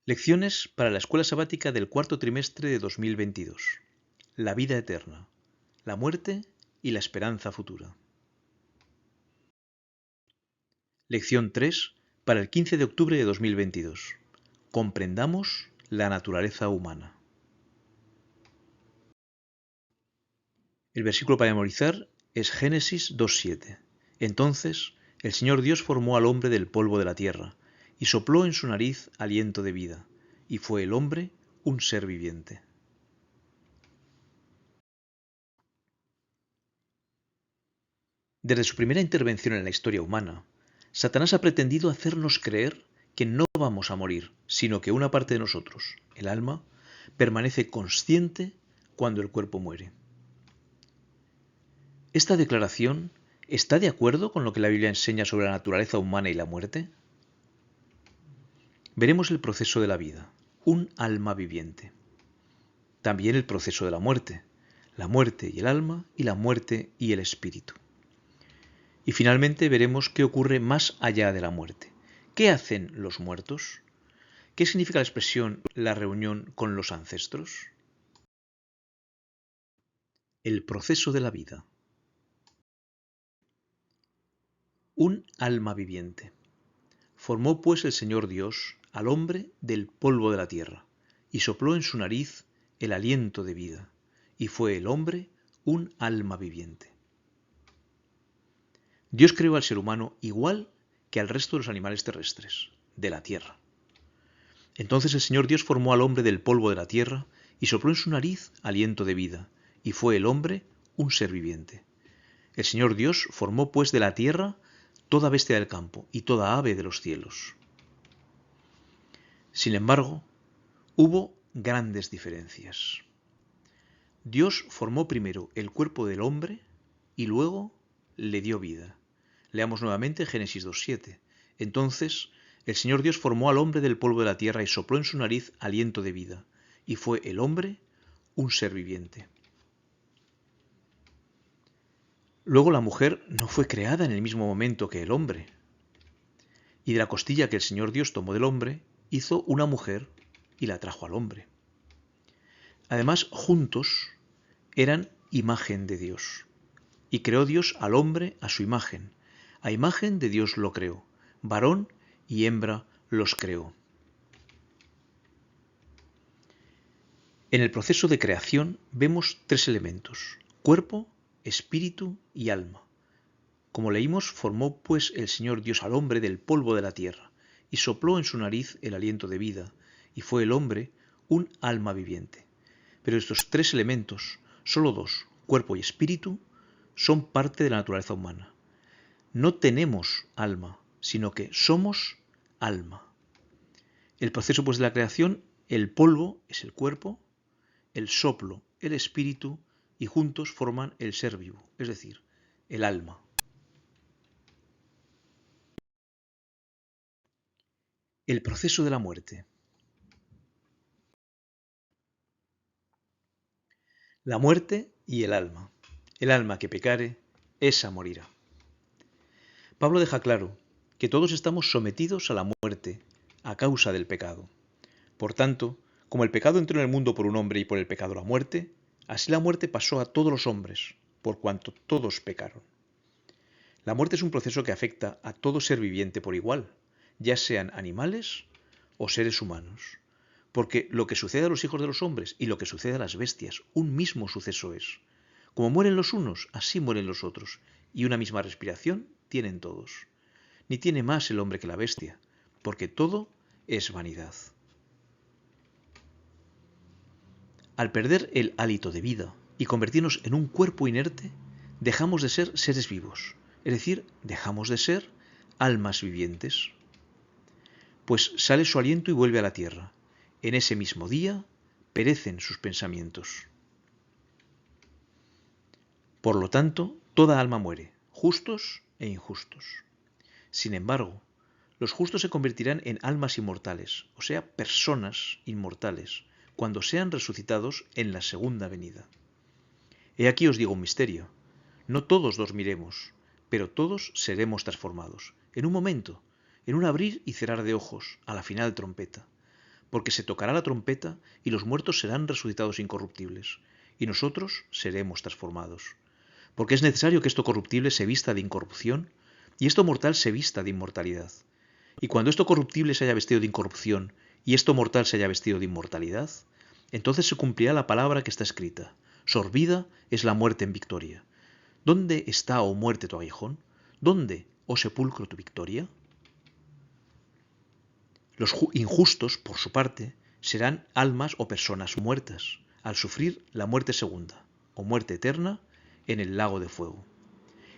Lecciones para la escuela sabática del cuarto trimestre de 2022. La vida eterna, la muerte y la esperanza futura. Lección 3 para el 15 de octubre de 2022. Comprendamos la naturaleza humana. El versículo para memorizar es Génesis 2:7. Entonces el Señor Dios formó al hombre del polvo de la tierra y sopló en su nariz aliento de vida, y fue el hombre un ser viviente. Desde su primera intervención en la historia humana, Satanás ha pretendido hacernos creer que no vamos a morir, sino que una parte de nosotros, el alma, permanece consciente cuando el cuerpo muere. ¿Esta declaración está de acuerdo con lo que la Biblia enseña sobre la naturaleza humana y la muerte? Veremos el proceso de la vida, un alma viviente. También el proceso de la muerte y el alma y la muerte y el espíritu. Y finalmente veremos qué ocurre más allá de la muerte. ¿Qué hacen los muertos? ¿Qué significa la expresión la reunión con los ancestros? El proceso de la vida. Un alma viviente. Formó pues el Señor Dios al hombre del polvo de la tierra, y sopló en su nariz el aliento de vida, y fue el hombre un alma viviente. Dios creó al ser humano igual que al resto de los animales terrestres, de la tierra. Entonces el Señor Dios formó al hombre del polvo de la tierra y sopló en su nariz aliento de vida, y fue el hombre un ser viviente. El Señor Dios formó pues de la tierra toda bestia del campo y toda ave de los cielos. Sin embargo, hubo grandes diferencias. Dios formó primero el cuerpo del hombre y luego le dio vida. Leamos nuevamente Génesis 2:7. Entonces el Señor Dios formó al hombre del polvo de la tierra y sopló en su nariz aliento de vida, y fue el hombre un ser viviente. Luego la mujer no fue creada en el mismo momento que el hombre, y de la costilla que el Señor Dios tomó del hombre, hizo una mujer y la trajo al hombre. Además, juntos eran imagen de Dios, y creó Dios al hombre a su imagen. A imagen de Dios lo creó, varón y hembra los creó. En el proceso de creación vemos tres elementos: cuerpo, espíritu y alma. Como leímos, formó pues el Señor Dios al hombre del polvo de la tierra, y sopló en su nariz el aliento de vida, y fue el hombre un alma viviente. Pero estos tres elementos, solo dos, cuerpo y espíritu, son parte de la naturaleza humana. No tenemos alma, sino que somos alma. El proceso pues de la creación, el polvo es el cuerpo, el soplo el espíritu, y juntos forman el ser vivo, es decir, el alma. El proceso de la muerte. La muerte y el alma. El alma que pecare, esa morirá. Pablo deja claro que todos estamos sometidos a la muerte a causa del pecado. Por tanto, como el pecado entró en el mundo por un hombre y por el pecado la muerte, así la muerte pasó a todos los hombres, por cuanto todos pecaron. La muerte es un proceso que afecta a todo ser viviente por igual, ya sean animales o seres humanos. Porque lo que sucede a los hijos de los hombres y lo que sucede a las bestias, un mismo suceso es. Como mueren los unos, así mueren los otros, y una misma respiración tienen todos. Ni tiene más el hombre que la bestia, porque todo es vanidad. Al perder el hálito de vida y convertirnos en un cuerpo inerte, dejamos de ser seres vivos, es decir, dejamos de ser almas vivientes. Pues sale su aliento y vuelve a la tierra. En ese mismo día perecen sus pensamientos. Por lo tanto, toda alma muere, justos e injustos. Sin embargo, los justos se convertirán en almas inmortales, o sea, personas inmortales, cuando sean resucitados en la segunda venida. He aquí os digo un misterio. No todos dormiremos, pero todos seremos transformados. En un momento, en un abrir y cerrar de ojos, a la final trompeta. porque se tocará la trompeta y los muertos serán resucitados incorruptibles, y nosotros seremos transformados. Porque es necesario que esto corruptible se vista de incorrupción, y esto mortal se vista de inmortalidad. Y cuando esto corruptible se haya vestido de incorrupción, y esto mortal se haya vestido de inmortalidad, entonces se cumplirá la palabra que está escrita: sorbida es la muerte en victoria. ¿Dónde está, oh muerte, tu aguijón? ¿Dónde, oh sepulcro, tu victoria? Los injustos, por su parte, serán almas o personas muertas, al sufrir la muerte segunda, o muerte eterna, en el lago de fuego.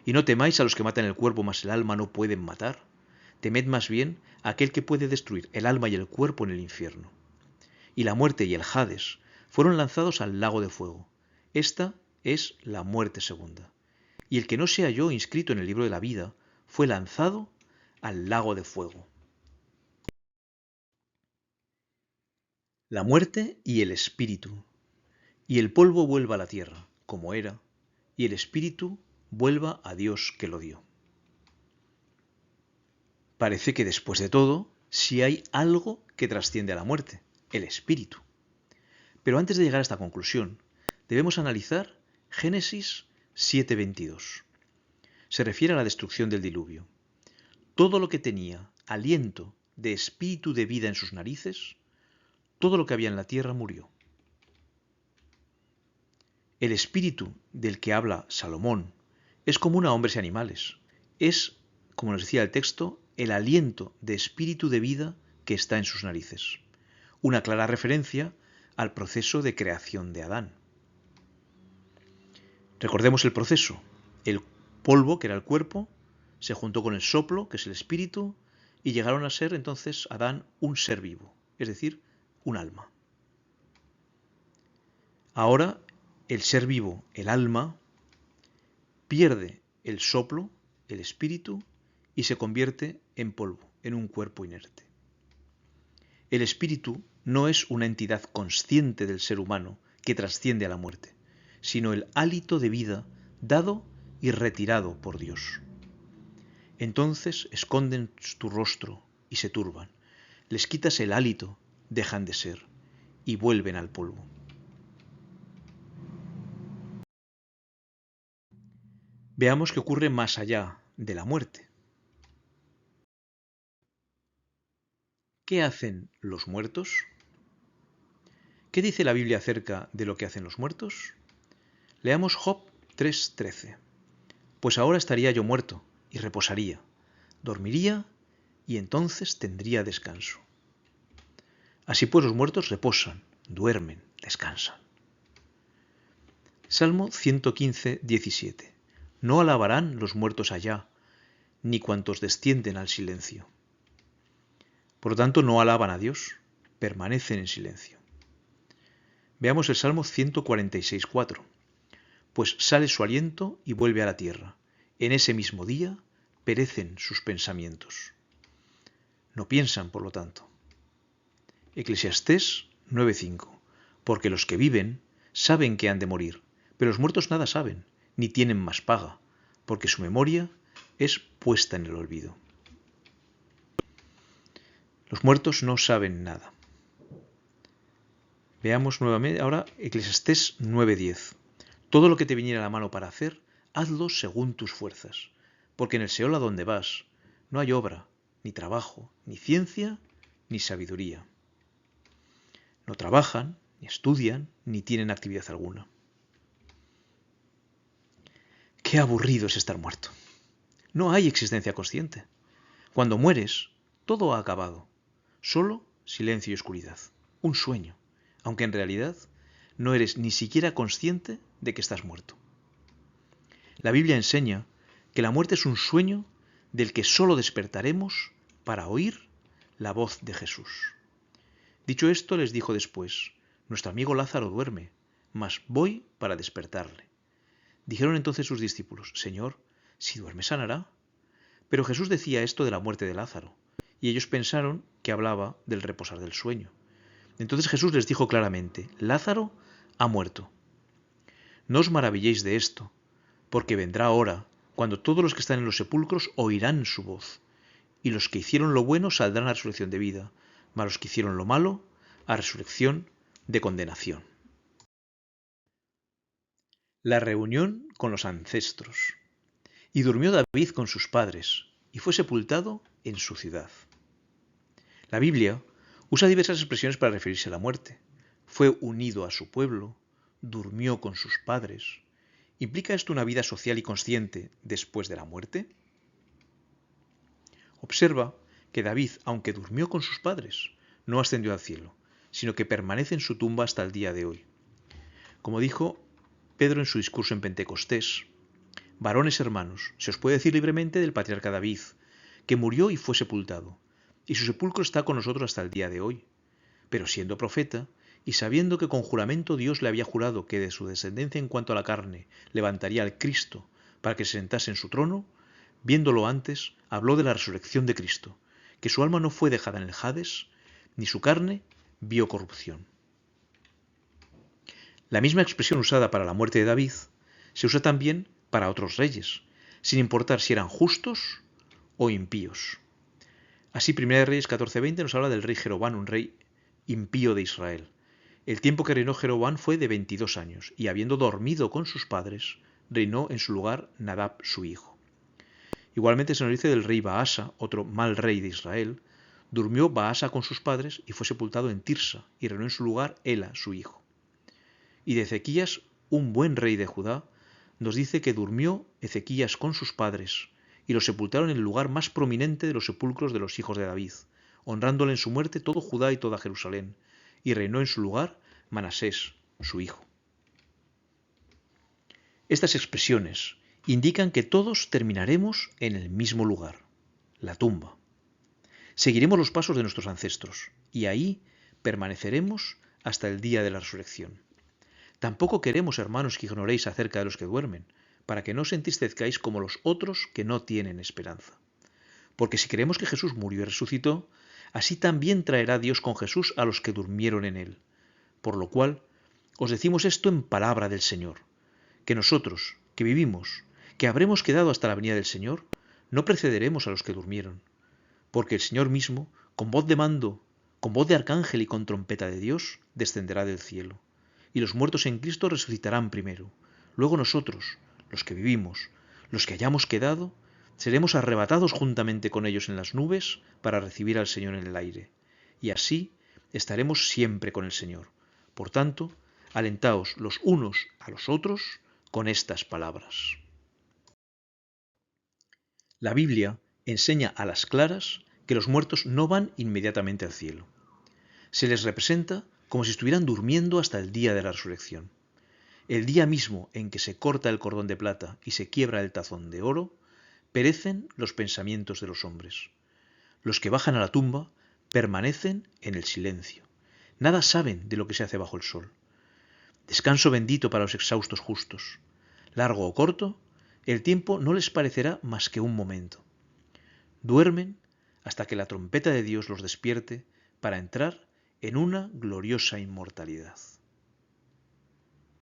Y no temáis a los que matan el cuerpo, mas el alma no pueden matar. Temed más bien a aquel que puede destruir el alma y el cuerpo en el infierno. Y la muerte y el Hades fueron lanzados al lago de fuego. Esta es la muerte segunda. Y el que no se halló inscrito en el libro de la vida fue lanzado al lago de fuego. La muerte y el espíritu. Y el polvo vuelva a la tierra, como era, y el espíritu vuelva a Dios que lo dio. Parece que después de todo, sí hay algo que trasciende a la muerte, el espíritu. Pero antes de llegar a esta conclusión, debemos analizar Génesis 7:22. Se refiere a la destrucción del diluvio. Todo lo que tenía aliento de espíritu de vida en sus narices, todo lo que había en la tierra murió. El espíritu del que habla Salomón es común a hombres y animales. Es, como nos decía el texto, el aliento de espíritu de vida que está en sus narices. Una clara referencia al proceso de creación de Adán. Recordemos el proceso. El polvo, que era el cuerpo, se juntó con el soplo, que es el espíritu, y llegaron a ser entonces Adán un ser vivo, es decir, un alma. Ahora el ser vivo, el alma, pierde el soplo, el espíritu, y se convierte en polvo, en un cuerpo inerte. El espíritu no es una entidad consciente del ser humano que trasciende a la muerte, sino el hálito de vida dado y retirado por Dios. Entonces esconden tu rostro y se turban. Les quitas el hálito, dejan de ser y vuelven al polvo. Veamos qué ocurre más allá de la muerte. ¿Qué hacen los muertos? ¿Qué dice la Biblia acerca de lo que hacen los muertos? Leamos Job 3:13. Pues ahora estaría yo muerto y reposaría, dormiría y entonces tendría descanso. Así pues los muertos reposan, duermen, descansan. Salmo 115:17. No alabarán los muertos allá, ni cuantos descienden al silencio. Por lo tanto, no alaban a Dios, permanecen en silencio. Veamos el Salmo 146:4. Pues sale su aliento y vuelve a la tierra. En ese mismo día perecen sus pensamientos. No piensan, por lo tanto. Eclesiastés 9:5. Porque los que viven saben que han de morir, pero los muertos nada saben, ni tienen más paga, porque su memoria es puesta en el olvido. Los muertos no saben nada. Veamos nuevamente ahora Eclesiastés 9:10. Todo lo que te viniera a la mano para hacer, hazlo según tus fuerzas, porque en el Seol a donde vas no hay obra, ni trabajo, ni ciencia, ni sabiduría. No trabajan, ni estudian, ni tienen actividad alguna. Qué aburrido es estar muerto. No hay existencia consciente. Cuando mueres, todo ha acabado. Solo silencio y oscuridad. Un sueño, aunque en realidad no eres ni siquiera consciente de que estás muerto. La Biblia enseña que la muerte es un sueño del que solo despertaremos para oír la voz de Jesús. Dicho esto, les dijo después: nuestro amigo Lázaro duerme, mas voy para despertarle. Dijeron entonces sus discípulos: Señor, si duerme sanará. Pero Jesús decía esto de la muerte de Lázaro, y ellos pensaron que hablaba del reposar del sueño. Entonces Jesús les dijo claramente: Lázaro ha muerto. No os maravilléis de esto, porque vendrá hora cuando todos los que están en los sepulcros oirán su voz, y los que hicieron lo bueno saldrán a la resurrección de vida, mas los que hicieron lo malo a resurrección de condenación. La reunión con los ancestros. Y durmió David con sus padres, y fue sepultado en su ciudad. La Biblia usa diversas expresiones para referirse a la muerte. Fue unido a su pueblo, durmió con sus padres. ¿Implica esto una vida social y consciente después de la muerte? Observa que David, aunque durmió con sus padres, no ascendió al cielo, sino que permanece en su tumba hasta el día de hoy. Como dijo Pedro en su discurso en Pentecostés: varones hermanos, se os puede decir libremente del patriarca David, que murió y fue sepultado, y su sepulcro está con nosotros hasta el día de hoy. Pero siendo profeta, y sabiendo que con juramento Dios le había jurado que de su descendencia en cuanto a la carne levantaría al Cristo para que se sentase en su trono, viéndolo antes, habló de la resurrección de Cristo, que su alma no fue dejada en el Hades, ni su carne vio corrupción. La misma expresión usada para la muerte de David se usa también para otros reyes, sin importar si eran justos o impíos. Así, 1 Reyes 14:20 nos habla del rey Jeroboam, un rey impío de Israel. El tiempo que reinó Jeroboam fue de 22 años, y habiendo dormido con sus padres, reinó en su lugar Nadab su hijo. Igualmente se nos dice del rey Baasa, otro mal rey de Israel. Durmió Baasa con sus padres y fue sepultado en Tirsa, y reinó en su lugar Ela su hijo. Y de Ezequías, un buen rey de Judá, nos dice que durmió Ezequías con sus padres, y lo sepultaron en el lugar más prominente de los sepulcros de los hijos de David, honrándole en su muerte todo Judá y toda Jerusalén, y reinó en su lugar Manasés, su hijo. Estas expresiones indican que todos terminaremos en el mismo lugar, la tumba. Seguiremos los pasos de nuestros ancestros, y ahí permaneceremos hasta el día de la resurrección. Tampoco queremos, hermanos, que ignoréis acerca de los que duermen, para que no os entristezcáis como los otros que no tienen esperanza. Porque si creemos que Jesús murió y resucitó, así también traerá Dios con Jesús a los que durmieron en él. Por lo cual, os decimos esto en palabra del Señor, que nosotros, que vivimos, que habremos quedado hasta la venida del Señor, no precederemos a los que durmieron. Porque el Señor mismo, con voz de mando, con voz de arcángel y con trompeta de Dios, descenderá del cielo. Y los muertos en Cristo resucitarán primero. Luego nosotros, los que vivimos, los que hayamos quedado, seremos arrebatados juntamente con ellos en las nubes para recibir al Señor en el aire. Y así estaremos siempre con el Señor. Por tanto, alentaos los unos a los otros con estas palabras. La Biblia enseña a las claras que los muertos no van inmediatamente al cielo. Se les representa como si estuvieran durmiendo hasta el día de la resurrección. El día mismo en que se corta el cordón de plata y se quiebra el tazón de oro, perecen los pensamientos de los hombres. Los que bajan a la tumba permanecen en el silencio. Nada saben de lo que se hace bajo el sol. Descanso bendito para los exhaustos justos. Largo o corto, el tiempo no les parecerá más que un momento. Duermen hasta que la trompeta de Dios los despierte para entrar en una gloriosa inmortalidad.